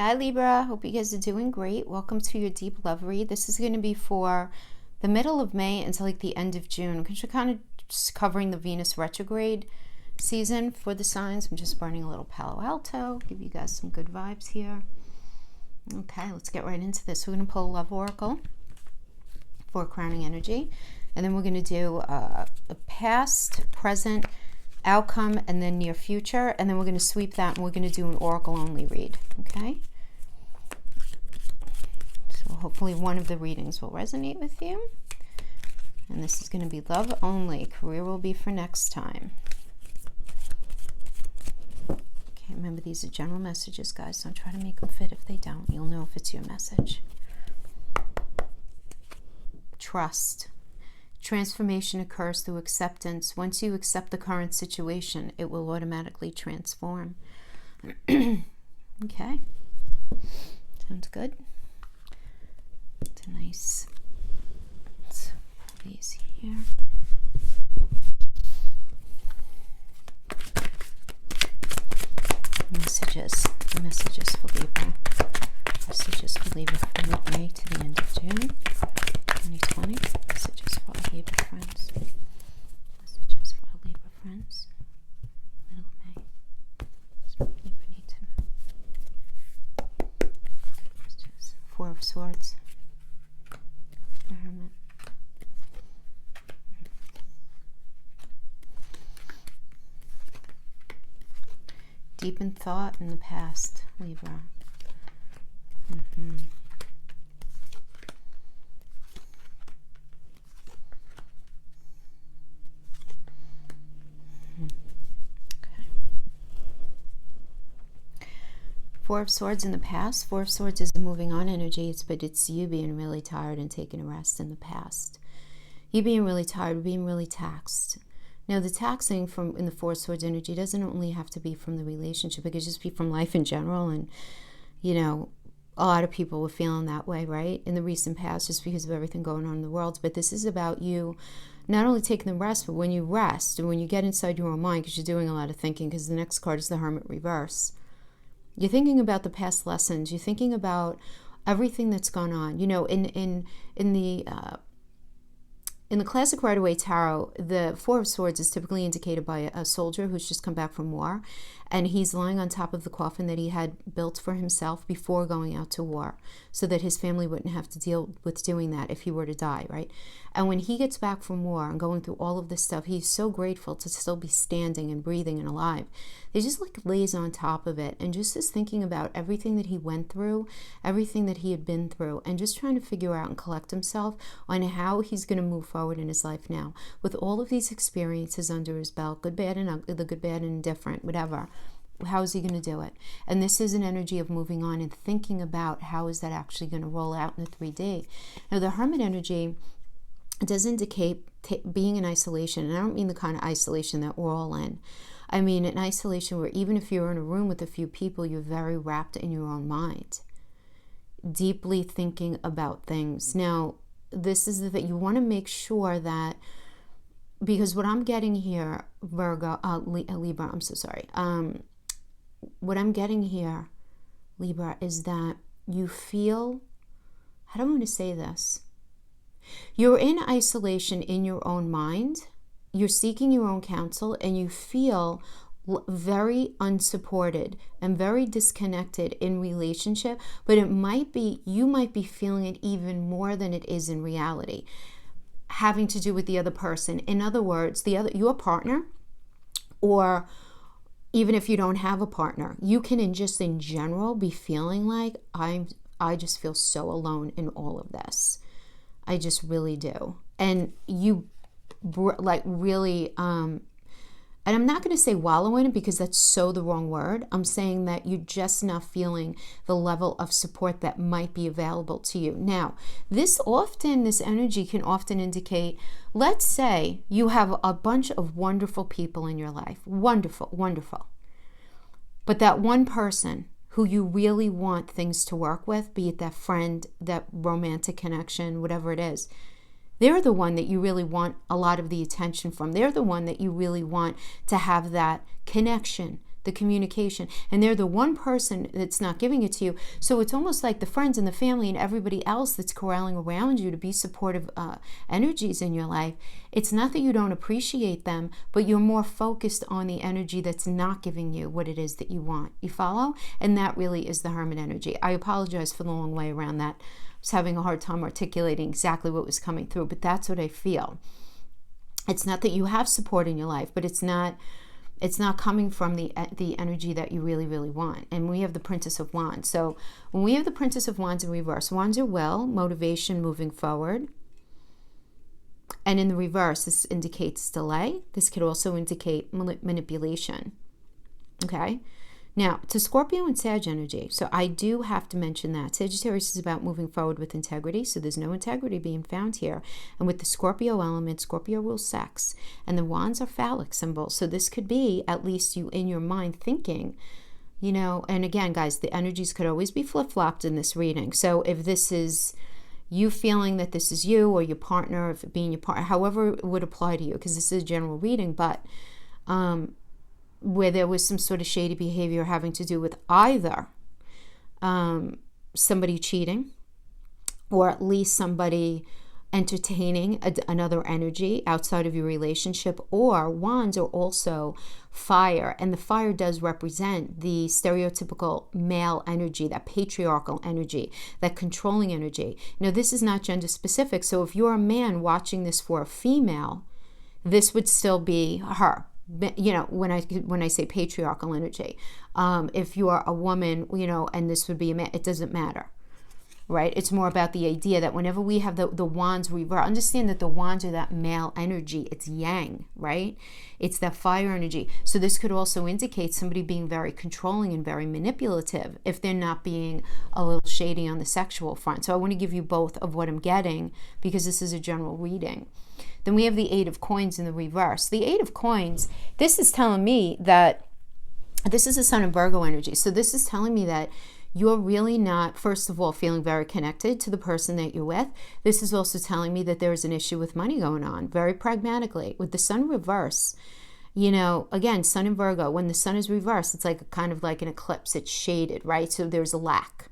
Hi Libra, hope you guys are doing great. Welcome to your deep love read. This is going to be for the middle of May until like the end of June, because you're kind of just covering the Venus retrograde season for the signs. I'm just burning a little Palo Alto, give you guys some good vibes here. Okay, let's get right into this. We're going to pull a love oracle for crowning energy, and then we're going to do a past, present, outcome, and then near future, and then we're going to sweep that and we're going to do an oracle only read. Okay, so hopefully one of the readings will resonate with you, and this is going to be love only. Career will be for next time. Okay, remember these are general messages, guys. Don't try to make them fit. If they don't, you'll know if it's your message. Trust. Transformation occurs through acceptance. Once you accept the current situation, it will automatically transform. Okay. Sounds good. It's a nice, let's put these here. Messages for Libra. Messages for Libra from mid-May to the end of June 2020. Messages for our Libra friends. Messages for our Libra friends. Middle of May. That's what Libra need to know. Messages. Four of Swords. Hermit. Deep in thought in the past, Libra. Four of Swords in the past. Four of Swords is a moving on energy, but it's you being really tired and taking a rest in the past. You being really tired, being really taxed. Now, the taxing from in the Four of Swords energy doesn't only have to be from the relationship. It could just be from life in general. And, you know, a lot of people were feeling that way, right? In the recent past, just because of everything going on in the world. But this is about you not only taking the rest, but when you rest and when you get inside your own mind, because you're doing a lot of thinking, because the next card is the Hermit Reverse. You're thinking about the past lessons. You're thinking about everything that's gone on. You know, in the classic Rider-Waite Tarot, the Four of Swords is typically indicated by a soldier who's just come back from war, and he's lying on top of the coffin that he had built for himself before going out to war, so that his family wouldn't have to deal with doing that if he were to die, right? And when he gets back from war and going through all of this stuff, he's so grateful to still be standing and breathing and alive. He just like lays on top of it and just is thinking about everything that he went through, everything that he had been through, and just trying to figure out and collect himself on how he's going to move forward in his life now. With all of these experiences under his belt, good, bad, and ugly, the good, bad, and indifferent, whatever. How is he going to do it? And this is an energy of moving on and thinking about how is that actually going to roll out in the 3D. Now, the Hermit energy does indicate being in isolation. And I don't mean the kind of isolation that we're all in. I mean an isolation where even if you're in a room with a few people, you're very wrapped in your own mind, deeply thinking about things. Now, this is the thing. You want to make sure that, because what I'm getting here, Libra, I'm so sorry. What I'm getting here, Libra, is that you feel, how do I want to say this? You're in isolation in your own mind. You're seeking your own counsel, and you feel very unsupported and very disconnected in relationship, but it might be, you might be feeling it even more than it is in reality, having to do with the other person. In other words, your partner, or even if you don't have a partner, you can in general be feeling like I just feel so alone in all of this. I just really do. And you like really, and I'm not going to say wallow in it because that's so the wrong word. I'm saying that you're just not feeling the level of support that might be available to you. Now, this energy can often indicate, let's say you have a bunch of wonderful people in your life. Wonderful, wonderful. But that one person who you really want things to work with, be it that friend, that romantic connection, whatever it is, they're the one that you really want a lot of the attention from. They're the one that you really want to have that connection, the communication, and they're the one person that's not giving it to you. So it's almost like the friends and the family and everybody else that's corralling around you to be supportive energies in your life. It's not that you don't appreciate them, but you're more focused on the energy that's not giving you what it is that you want. You follow? And that really is the Hermit energy. I apologize for the long way around that. I was having a hard time articulating exactly what was coming through, but that's what I feel. It's not that you have support in your life, but it's not coming from the energy that you really, really want. And we have the Princess of Wands. So when we have the Princess of Wands in reverse, wands are will, motivation, moving forward. And in the reverse, this indicates delay. This could also indicate manipulation. Okay? Now, to Scorpio and Sag energy, so I do have to mention that. Sagittarius is about moving forward with integrity, so there's no integrity being found here. And with the Scorpio element, Scorpio rules sex, and the wands are phallic symbols. So this could be, at least you in your mind thinking, and again, guys, the energies could always be flip-flopped in this reading. So if this is you feeling that this is you or your partner, if it being your partner, however it would apply to you, because this is a general reading, but where there was some sort of shady behavior having to do with either somebody cheating or at least somebody entertaining another energy outside of your relationship, or wands are also fire, and the fire does represent the stereotypical male energy, that patriarchal energy, that controlling energy. Now, this is not gender specific, so if you're a man watching this for a female, this would still be her. When I say patriarchal energy, if you are a woman, and this would be a man, it doesn't matter, right? It's more about the idea that whenever we have the wands reverse, understand that the wands are that male energy. It's yang, right? It's that fire energy. So this could also indicate somebody being very controlling and very manipulative if they're not being a little shady on the sexual front. So I want to give you both of what I'm getting because this is a general reading. Then we have the Eight of Coins in the reverse. The Eight of Coins, this is telling me that this is a Sun and Virgo energy. So this is telling me that you're really not, first of all, feeling very connected to the person that you're with. This is also telling me that there is an issue with money going on, very pragmatically. With the Sun reverse, again, Sun and Virgo, when the Sun is reversed, it's like kind of like an eclipse. It's shaded, right? So there's a lack.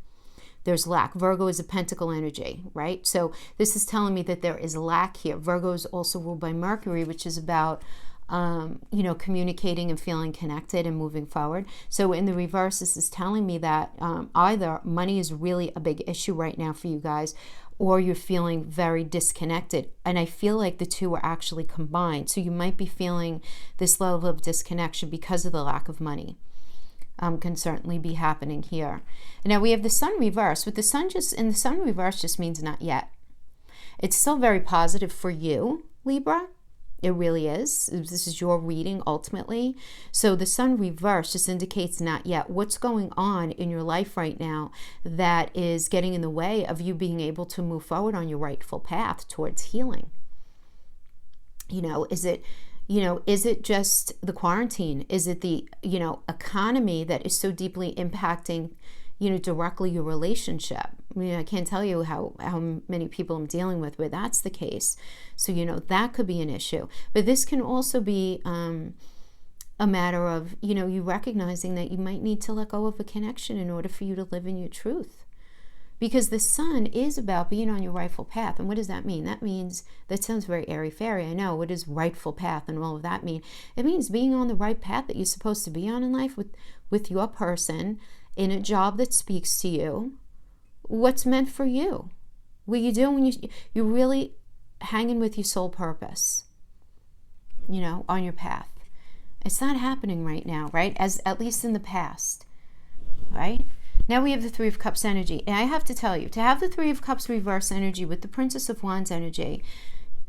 There's lack. Virgo is a pentacle energy, right? So this is telling me that there is lack here. Virgo is also ruled by Mercury, which is about, communicating and feeling connected and moving forward. So in the reverse, this is telling me that either money is really a big issue right now for you guys, or you're feeling very disconnected. And I feel like the two are actually combined. So you might be feeling this level of disconnection because of the lack of money. Can certainly be happening here. And now we have the Sun reverse. With the Sun the Sun reverse just means not yet. It's still very positive for you, Libra. It really is. This is your reading ultimately. So the Sun reverse just indicates not yet. What's going on in your life right now that is getting in the way of you being able to move forward on your rightful path towards healing? Is it just the quarantine? Is it the, economy that is so deeply impacting, directly your relationship? I can't tell you how many people I'm dealing with where that's the case. So, that could be an issue. But this can also be a matter of, you recognizing that you might need to let go of a connection in order for you to live in your truth. Because the Sun is about being on your rightful path. And what does that mean? That means, that sounds very airy-fairy. I know. What does rightful path and all of that mean? It means being on the right path that you're supposed to be on in life with your person, in a job that speaks to you. What's meant for you? What you do when you're really hanging with your soul purpose, on your path. It's not happening right now, right? At least in the past, right? Now we have the Three of Cups energy. And I have to tell you, to have the Three of Cups reverse energy with the Princess of Wands energy,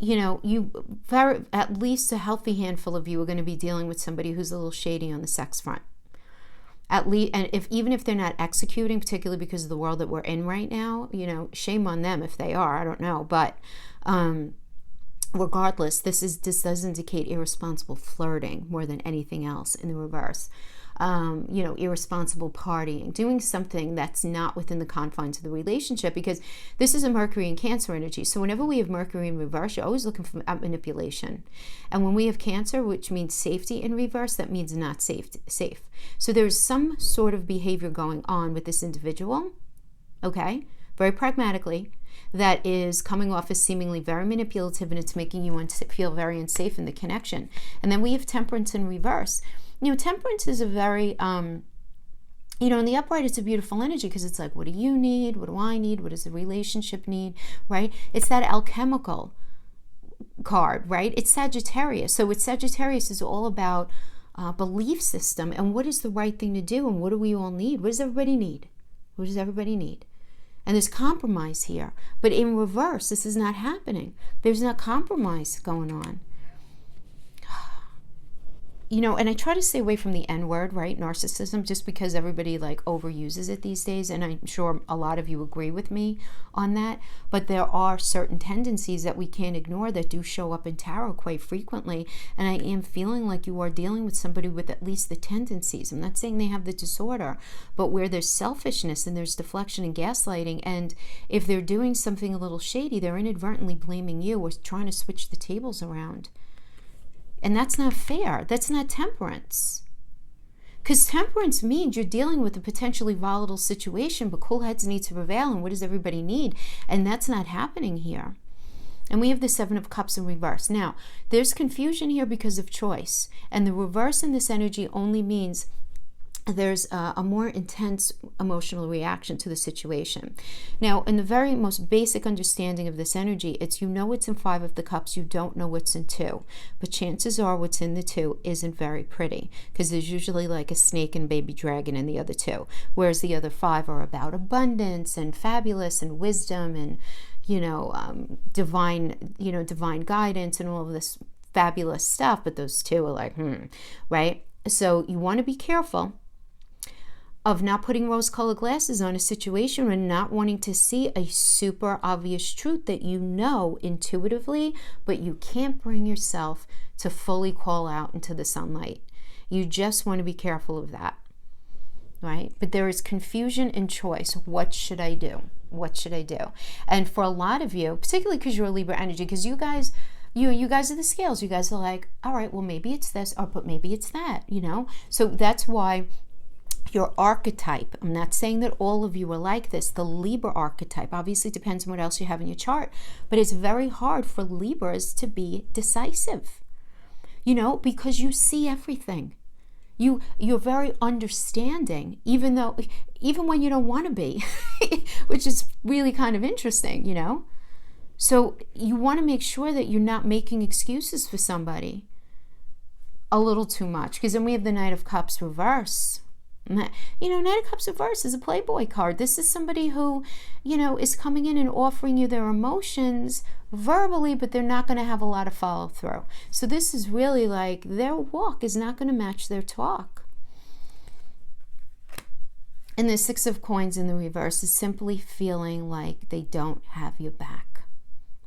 at least a healthy handful of you are going to be dealing with somebody who's a little shady on the sex front. At least, and even if they're not executing, particularly because of the world that we're in right now, shame on them if they are. I don't know, but regardless, this does indicate irresponsible flirting more than anything else in the reverse. irresponsible partying, doing something that's not within the confines of the relationship, because this is a Mercury and Cancer energy. So whenever we have Mercury in reverse, you're always looking for manipulation. And when we have Cancer, which means safety in reverse, that means not safe. So there's some sort of behavior going on with this individual, okay, very pragmatically, that is coming off as seemingly very manipulative, and it's making you feel very unsafe in the connection. And then we have Temperance in reverse. Temperance is a very, in the upright, it's a beautiful energy, because it's like, what do you need? What do I need? What does the relationship need, right? It's that alchemical card, right? It's Sagittarius. So with Sagittarius is all about belief system and what is the right thing to do, and what do we all need? What does everybody need? What does everybody need? And there's compromise here. But in reverse, this is not happening. There's not compromise going on. And I try to stay away from the N word, right? Narcissism, just because everybody overuses it these days. And I'm sure a lot of you agree with me on that. But there are certain tendencies that we can't ignore that do show up in tarot quite frequently. And I am feeling like you are dealing with somebody with at least the tendencies. I'm not saying they have the disorder, but where there's selfishness and there's deflection and gaslighting. And if they're doing something a little shady, they're inadvertently blaming you or trying to switch the tables around. And that's not fair. That's not temperance. Because temperance means you're dealing with a potentially volatile situation, but cool heads need to prevail. And what does everybody need? And that's not happening here. And we have the Seven of Cups in reverse. Now, there's confusion here because of choice. And the reverse in this energy only means there's a more intense emotional reaction to the situation. Now, in the very most basic understanding of this energy, it's what's in Five of the Cups, you don't know what's in Two. But chances are what's in the Two isn't very pretty, because there's usually like a snake and baby dragon in the other two, whereas the other five are about abundance and fabulous and wisdom and, divine guidance and all of this fabulous stuff. But those two are like, right? So you want to be careful of not putting rose-colored glasses on a situation and not wanting to see a super obvious truth that you know intuitively, but you can't bring yourself to fully call out into the sunlight. You just want to be careful of that, right? But there is confusion in choice. What should I do? What should I do? And for a lot of you, particularly because you're a Libra energy, because you guys are the scales. You guys are like, all right, well, maybe it's this, but maybe it's that, So that's why your archetype, I'm not saying that all of you are like this, the Libra archetype obviously depends on what else you have in your chart, but it's very hard for Libras to be decisive, because you see everything. You're very understanding, even when you don't want to be, which is really kind of interesting, So you want to make sure that you're not making excuses for somebody a little too much, because then we have the Knight of Cups reverse. Knight of Cups reverse is a playboy card. This is somebody who, is coming in and offering you their emotions verbally, but they're not going to have a lot of follow through. So this is really like their walk is not going to match their talk. And the Six of Coins in the reverse is simply feeling like they don't have your back.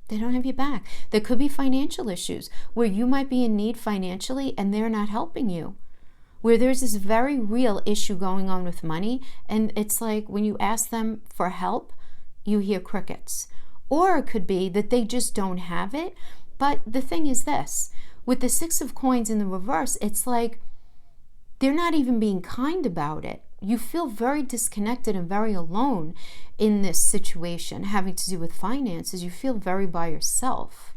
They don't have your back. There could be financial issues where you might be in need financially and they're not helping you, where there's this very real issue going on with money, and it's like when you ask them for help, you hear crickets. Or it could be that they just don't have it. But the thing is this, with the Six of Coins in the reverse, it's like they're not even being kind about it. You feel very disconnected and very alone in this situation having to do with finances. You feel very by yourself.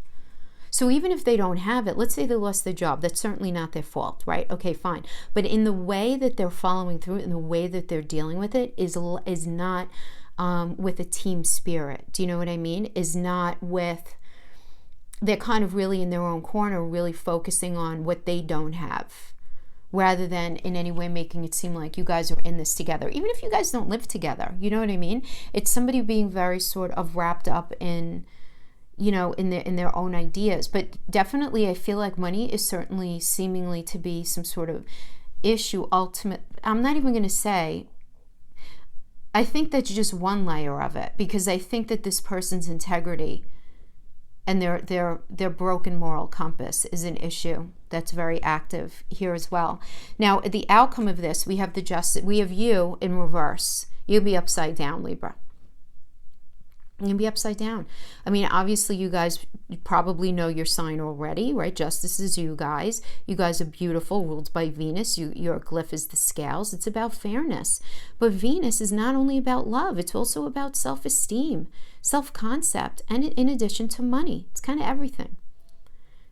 So even if they don't have it, let's say they lost their job, that's certainly not their fault, right? Okay, fine. But in the way that they're following through, in the way that they're dealing with it is not with a team spirit. Do you know what I mean? Is not with, they're kind of really in their own corner, really focusing on what they don't have, rather than in any way making it seem like you guys are in this together. Even if you guys don't live together, you know what I mean? It's somebody being very sort of wrapped up in, in their own ideas. But definitely I feel like money is certainly seemingly to be some sort of issue. I'm not even going to say, I think that's just one layer of it, because I think that this person's integrity and their broken moral compass is an issue that's very active here as well. Now, the outcome of this, we have the Justice, we have you in reverse. You'll be upside down, Libra. You'll be upside down. I mean, obviously, you guys probably know your sign already, right? Justice is you guys. You guys are beautiful, ruled by Venus. Your glyph is the scales. It's about fairness. But Venus is not only about love. It's also about self-esteem, self-concept, and in addition to money. It's kind of everything.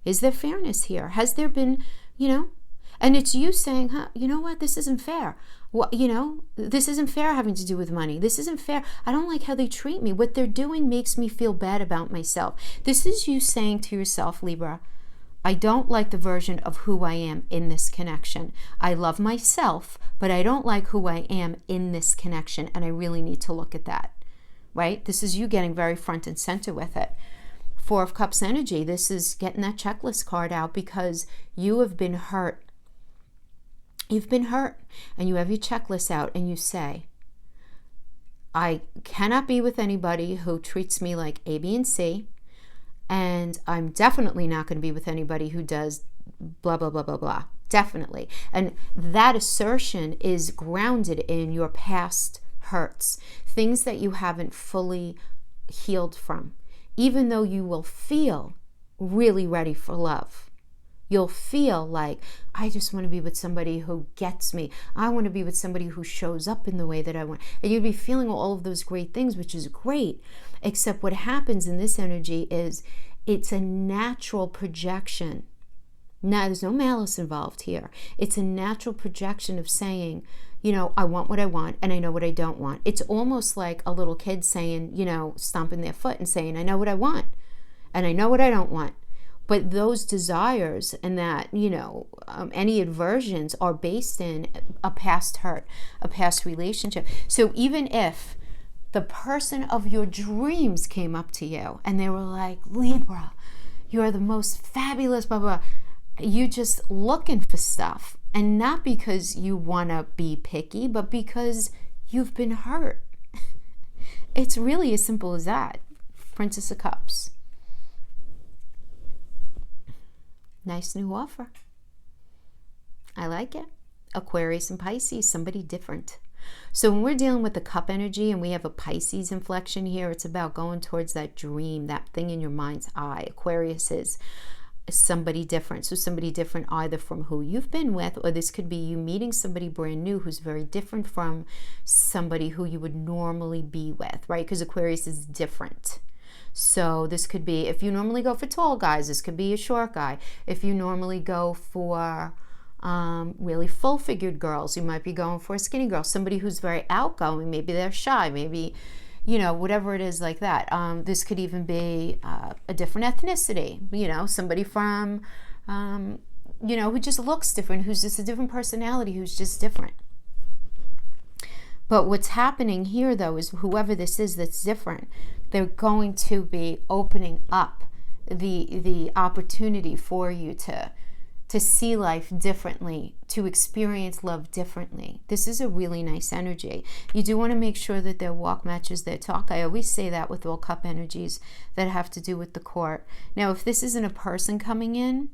Is there fairness here? Has there been, and it's you saying, you know what, this isn't fair. This isn't fair having to do with money. This isn't fair. I don't like how they treat me. What they're doing makes me feel bad about myself. This is you saying to yourself, Libra, I don't like the version of who I am in this connection. I love myself, but I don't like who I am in this connection, and I really need to look at that, right? This is you getting very front and center with it. Four of Cups energy, this is getting that checklist card out because you have been hurt. You've been hurt, and you have your checklist out, and you say, I cannot be with anybody who treats me like A, B, and C, and I'm definitely not going to be with anybody who does blah, blah, blah, blah, blah. Definitely. And that assertion is grounded in your past hurts, things that you haven't fully healed from, even though you will feel really ready for love. You'll feel like, I just want to be with somebody who gets me. I want to be with somebody who shows up in the way that I want. And you'd be feeling all of those great things, which is great. Except what happens in this energy is it's a natural projection. Now, there's no malice involved here. It's a natural projection of saying, I want what I want and I know what I don't want. It's almost like a little kid saying, stomping their foot and saying, I know what I want and I know what I don't want. But those desires and that, any aversions are based in a past hurt, a past relationship. So even if the person of your dreams came up to you and they were like, Libra, you're the most fabulous, blah, blah, you're just looking for stuff. And not because you want to be picky, but because you've been hurt. It's really as simple as that. Princess of Cups. Nice new offer. I like it. Aquarius and Pisces, somebody different. So when we're dealing with the cup energy and we have a Pisces inflection here, it's about going towards that dream, that thing in your mind's eye. Aquarius is somebody different. So somebody different either from who you've been with, or this could be you meeting somebody brand new who's very different from somebody who you would normally be with, right? Because Aquarius is different. So this could be, if you normally go for tall guys, this could be a short guy. If you normally go for really full-figured girls, you might be going for a skinny girl. Somebody who's very outgoing, maybe they're shy, maybe, whatever it is like that. This could even be a different ethnicity, somebody from, who just looks different, who's just a different personality, who's just different. But what's happening here, though, is whoever this is that's different, they're going to be opening up the opportunity for you to see life differently, to experience love differently. This is a really nice energy. You do want to make sure that their walk matches their talk. I always say that with all cup energies that have to do with the court. Now, if this isn't a person coming in,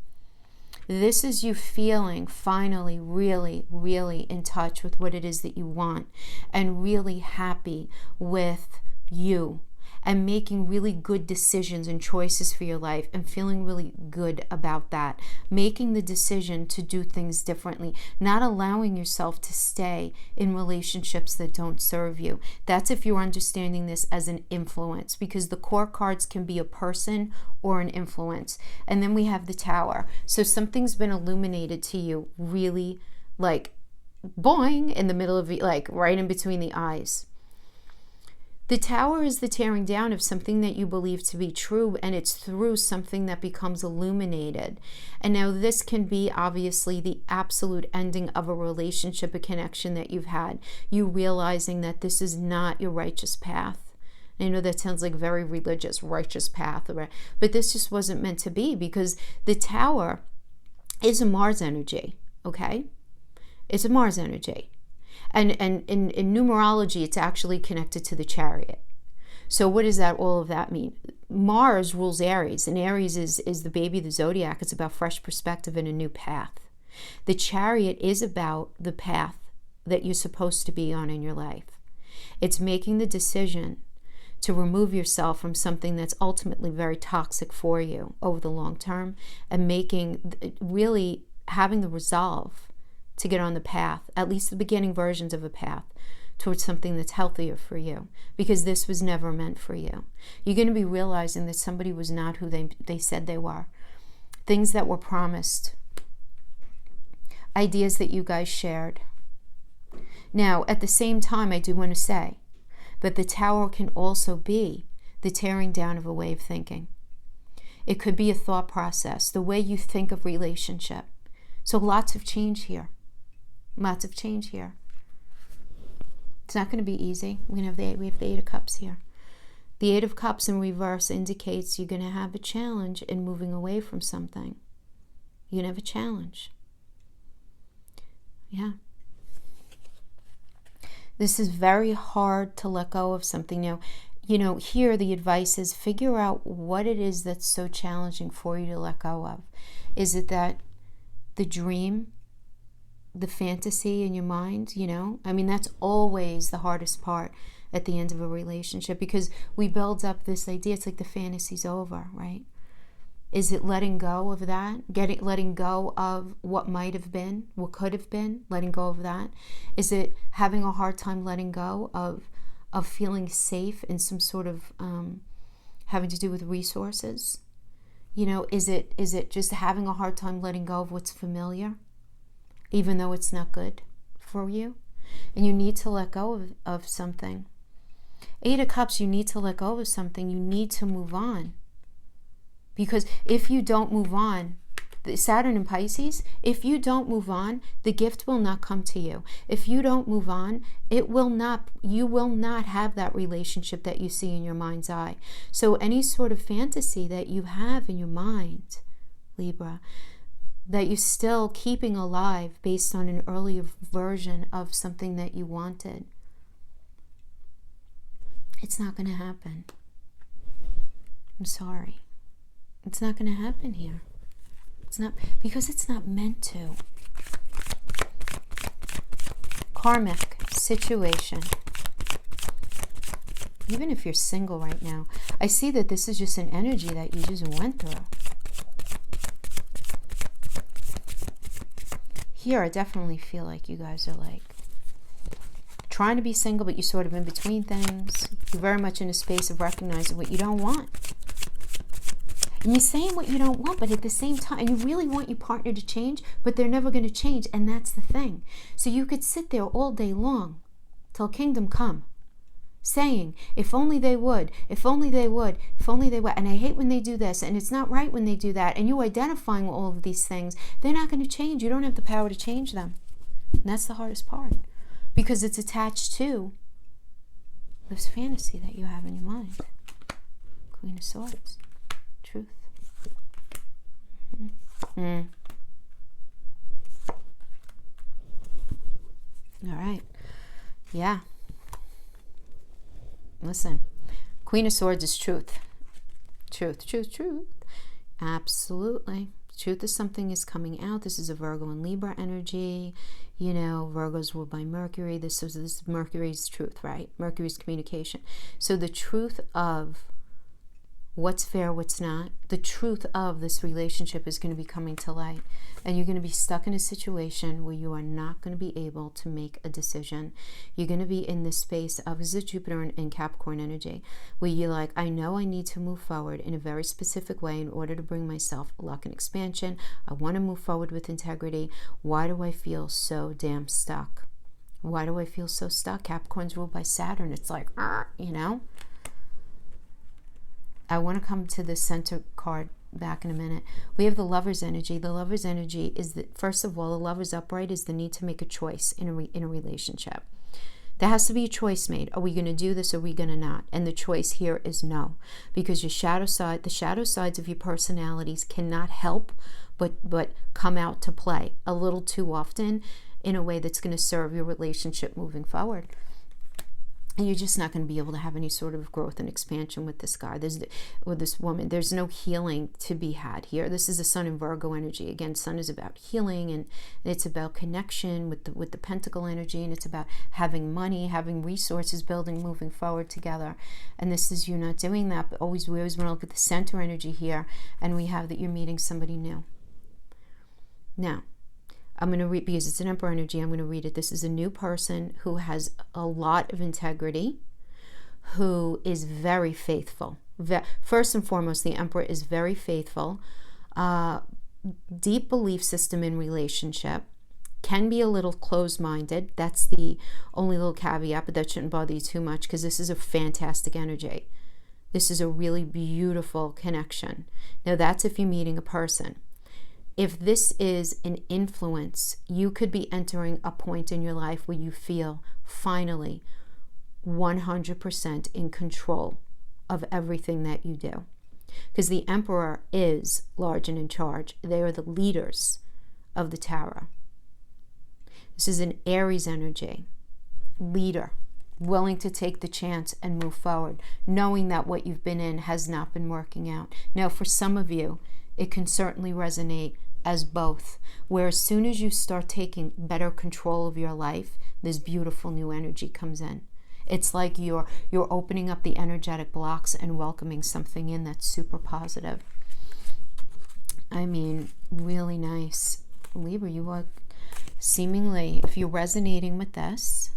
this is you feeling finally really, really in touch with what it is that you want and really happy with you and making really good decisions and choices for your life and feeling really good about that. Making the decision to do things differently, not allowing yourself to stay in relationships that don't serve you. That's if you're understanding this as an influence, because the core cards can be a person or an influence. And then we have the Tower. So something's been illuminated to you really like boing in the middle of, like right in between the eyes. The Tower is the tearing down of something that you believe to be true, and it's through something that becomes illuminated. And now this can be obviously the absolute ending of a relationship, a connection that you've had. You realizing that this is not your righteous path. I know that sounds like very religious, righteous path, but this just wasn't meant to be, because the Tower is a Mars energy, okay? It's a Mars energy. And in numerology, it's actually connected to the Chariot. So what does all of that mean? Mars rules Aries, and Aries is the baby of the zodiac. It's about fresh perspective and a new path. The Chariot is about the path that you're supposed to be on in your life. It's making the decision to remove yourself from something that's ultimately very toxic for you over the long term, and really having the resolve to get on the path, at least the beginning versions of a path, towards something that's healthier for you, because this was never meant for you. You're going to be realizing that somebody was not who they said they were. Things that were promised, ideas that you guys shared. Now, at the same time, I do want to say that the Tower can also be the tearing down of a way of thinking. It could be a thought process, the way you think of relationship. So lots of change here. Lots of change here. It's not going to be easy. We have the Eight of Cups here. The Eight of Cups in reverse indicates you're going to have a challenge in moving away from something. You're going to have a challenge. Yeah. This is very hard to let go of something. Now, here the advice is figure out what it is that's so challenging for you to let go of. Is it that the dream, the fantasy in your mind, that's always the hardest part at the end of a relationship, because we build up this idea, it's like the fantasy's over, right? Is it letting go of that? Letting go of what might have been, what could have been, letting go of that? Is it having a hard time letting go of feeling safe in some sort of having to do with resources? Is it just having a hard time letting go of what's familiar, even though it's not good for you? And you need to let go of something. Eight of Cups, you need to let go of something. You need to move on. Because if you don't move on, Saturn in Pisces, if you don't move on, the gift will not come to you. If you don't move on, you will not have that relationship that you see in your mind's eye. So any sort of fantasy that you have in your mind, Libra, that you're still keeping alive based on an earlier version of something that you wanted, it's not going to happen. I'm sorry. It's not going to happen here. It's not, because it's not meant to. Karmic situation. Even if you're single right now, I see that this is just an energy that you just went through. Here, I definitely feel like you guys are like trying to be single, but you're sort of in between things. You're very much in a space of recognizing what you don't want. And you're saying what you don't want, but at the same time, and you really want your partner to change, but they're never going to change, and that's the thing. So you could sit there all day long till kingdom come, saying, if only they would, if only they would, if only they would, and I hate when they do this, and it's not right when they do that, and you identifying all of these things, they're not going to change. You don't have the power to change them. And that's the hardest part, because it's attached to this fantasy that you have in your mind. Queen of Swords. Truth. All right. Yeah. Listen. Queen of Swords is truth. Truth, truth, truth. Absolutely. Truth is something is coming out. This is a Virgo and Libra energy. Virgo's ruled by Mercury. This Mercury's truth, right? Mercury's communication. So the truth of what's fair, what's not, the truth of this relationship is going to be coming to light. And you're going to be stuck in a situation where you are not going to be able to make a decision. You're going to be in this space of, this is Jupiter and Capricorn energy, where you're like, I know I need to move forward in a very specific way in order to bring myself luck and expansion. I want to move forward with integrity. Why do I feel so damn stuck? Why do I feel so stuck? Capricorn's ruled by Saturn. It's like, I want to come to the center card back in a minute. We have the Lover's energy. The Lover's energy is that, first of all, the Lover's upright is the need to make a choice in a relationship. There has to be a choice made. Are we going to do this or are we going to not? And the choice here is no, because the shadow sides of your personalities cannot help but come out to play a little too often in a way that's going to serve your relationship moving forward. you're just not going to be able to have any sort of growth and expansion with this guy. With this woman, there's no healing to be had here. This is the Sun in Virgo energy. Again, Sun is about healing, and it's about connection with the Pentacle energy, and it's about having money, having resources, building, moving forward together. And this is you not doing that, but we always want to look at the center energy here, and we have that you're meeting somebody new. Now, I'm going to read, because it's an Emperor energy, I'm going to read it. This is a new person who has a lot of integrity, who is very faithful. First and foremost, the Emperor is very faithful. Deep belief system in relationship. Can be a little closed-minded. That's the only little caveat, but that shouldn't bother you too much, because this is a fantastic energy. This is a really beautiful connection. Now, that's if you're meeting a person. If this is an influence, you could be entering a point in your life where you feel finally 100% in control of everything that you do. Because the Emperor is large and in charge. They are the leaders of the tarot. This is an Aries energy. Leader. Willing to take the chance and move forward. Knowing that what you've been in has not been working out. Now, for some of you, it can certainly resonate as both, where as soon as you start taking better control of your life, this beautiful new energy comes in. It's like you're opening up the energetic blocks and welcoming something in that's super positive. I mean, really nice. Libra, you are seemingly, if you're resonating with this,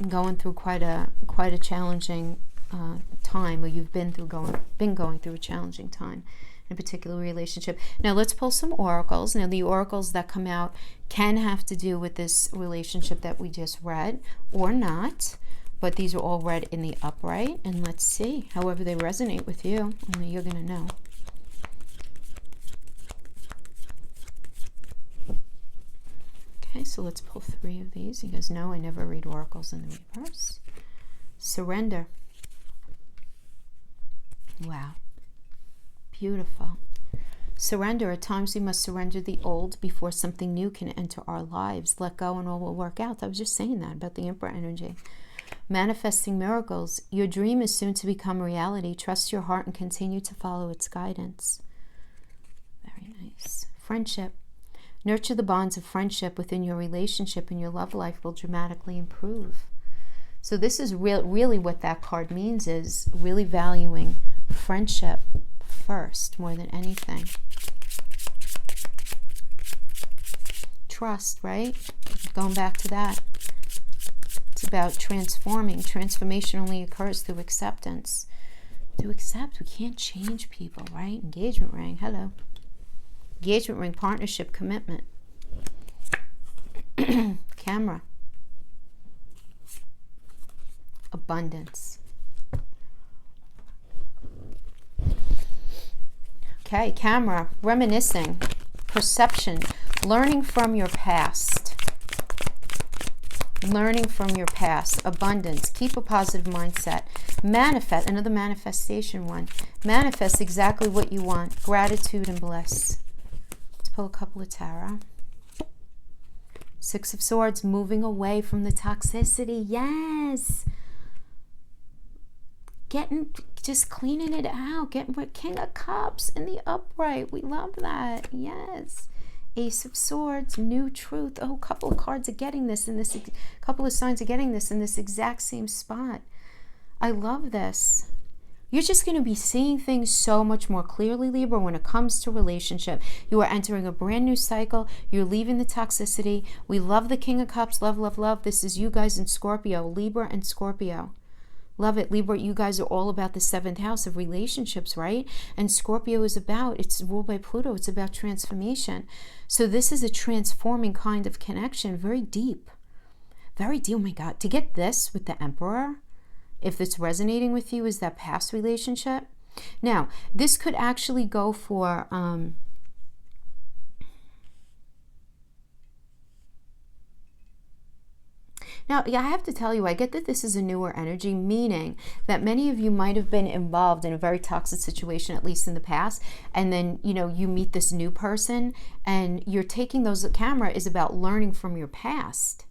going through quite a challenging time, or you've been going through a challenging time in a particular relationship. Now let's pull some oracles. Now the oracles that come out can have to do with this relationship that we just read or not, but these are all read in the upright, and let's see however they resonate with you. I mean, you're gonna know. Okay, so let's pull 3 of these. You guys know I never read oracles in the reverse. Surrender. Wow. Beautiful. Surrender. At times we must surrender the old before something new can enter our lives. Let go and all will work out. I was just saying that about the Emperor energy. Manifesting miracles. Your dream is soon to become reality. Trust your heart and continue to follow its guidance. Very nice. Friendship. Nurture the bonds of friendship within your relationship, and your love life will dramatically improve. So this is really what that card means, is really valuing friendship first more than anything. Trust, right? Going back to that. It's about transforming. Transformation only occurs through acceptance. To accept, we can't change people, right? Engagement ring, hello. Engagement ring, partnership, commitment. Camera. Abundance. Okay, camera, reminiscing, perception, learning from your past. Learning from your past, abundance, keep a positive mindset. Manifest, another manifestation one. Manifest exactly what you want, gratitude and bliss. Let's pull a couple of tarot. 6 of Swords, moving away from the toxicity. Yes. Just cleaning it out. Getting with King of Cups in the upright. We love that. Yes. Ace of Swords, new truth. Oh, a couple of cards are getting this, and this couple of signs are getting this in this exact same spot. I love this. You're just going to be seeing things so much more clearly, Libra, when it comes to relationship. You are entering a brand new cycle. You're leaving the toxicity. We love the King of Cups. Love, love, love. This is you guys in Scorpio, Libra and Scorpio. Love it, Libra. You guys are all about the 7th house of relationships, right? And Scorpio is it's ruled by Pluto. It's about transformation. So this is a transforming kind of connection. Very deep. Very deep. Oh my God. To get this with the Emperor, if it's resonating with you, is that past relationship. Now, this could actually go for... Now, yeah, I have to tell you, I get that this is a newer energy, meaning that many of you might have been involved in a very toxic situation, at least in the past, and then, you meet this new person, and you're taking those, the camera is about learning from your past.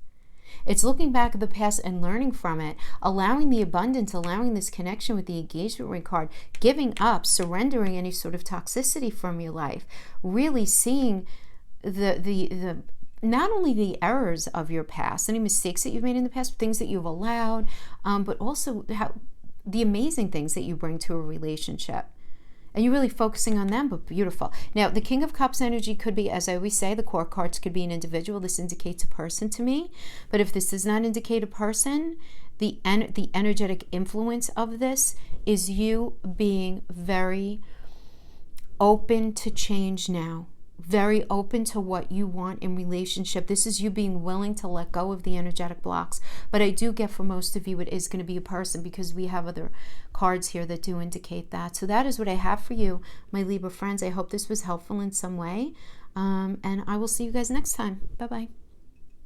It's looking back at the past and learning from it, allowing the abundance, allowing this connection with the engagement ring card, giving up, surrendering any sort of toxicity from your life, really seeing the not only the errors of your past, any mistakes that you've made in the past, things that you've allowed, but also the amazing things that you bring to a relationship. And you're really focusing on them, but beautiful. Now, the King of Cups energy could be, as I always say, the core cards could be an individual. This indicates a person to me. But if this does not indicate a person, the energetic influence of this is you being very open to change now. Very open to what you want in relationship. This is you being willing to let go of the energetic blocks. But I do get for most of you it is going to be a person, because we have other cards here that do indicate that. So that is what I have for you, my Libra friends. I hope this was helpful in some way. And I will see you guys next time. Bye-bye.